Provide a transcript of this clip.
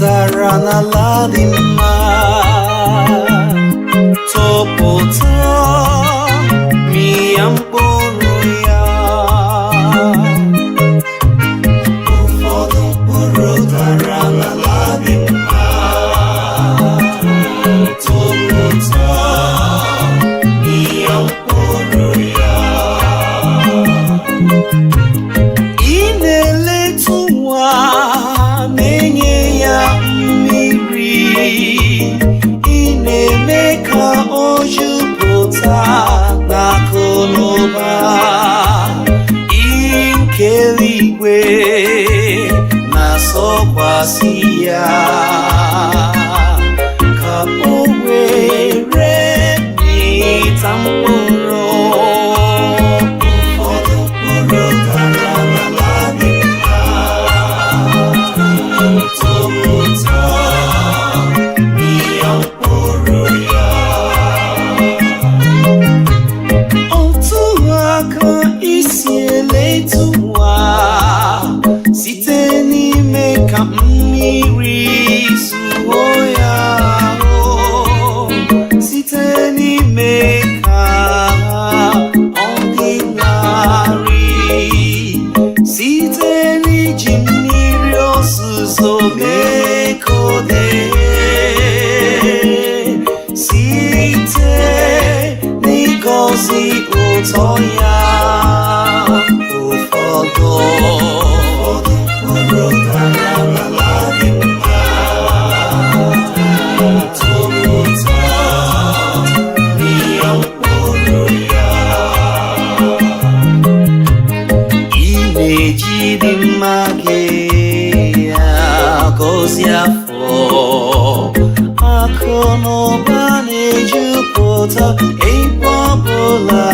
dara n'ala dị mma tọpụta mịa mkpụrụ ya. Ụfọdụ mkpụrụ dara n'ala dị mma tọpụta mịa mkpụrụ ya. Ị na-eletu nwa na-enye ya mmiri, ị na-eme ka o jupụta n'akụ na ụba. Nke eluigwe na-asọkwasị ya ka o were mịta mkpụrụ. Ụfọdụ mkpụrụ dara n'ala dị mma tọpụta mịa mkpụrụ ya. Otu aka isi eletu nwa site n'ime ka mmiri zuo ya ahụ, site n'ime ka ọ dị larịị, site n'iji mmiri ozuzo mee ka ọ dee, site n'ịgọzi ụtọ ya. Ụfọdụ mkpụrụ dara n'ala dị mma tọpụta mịa mkpụrụ ya. Ị na-eji dị mma gị agọzi afọ, akụ na ụba na-ejupụta ebe ọbụla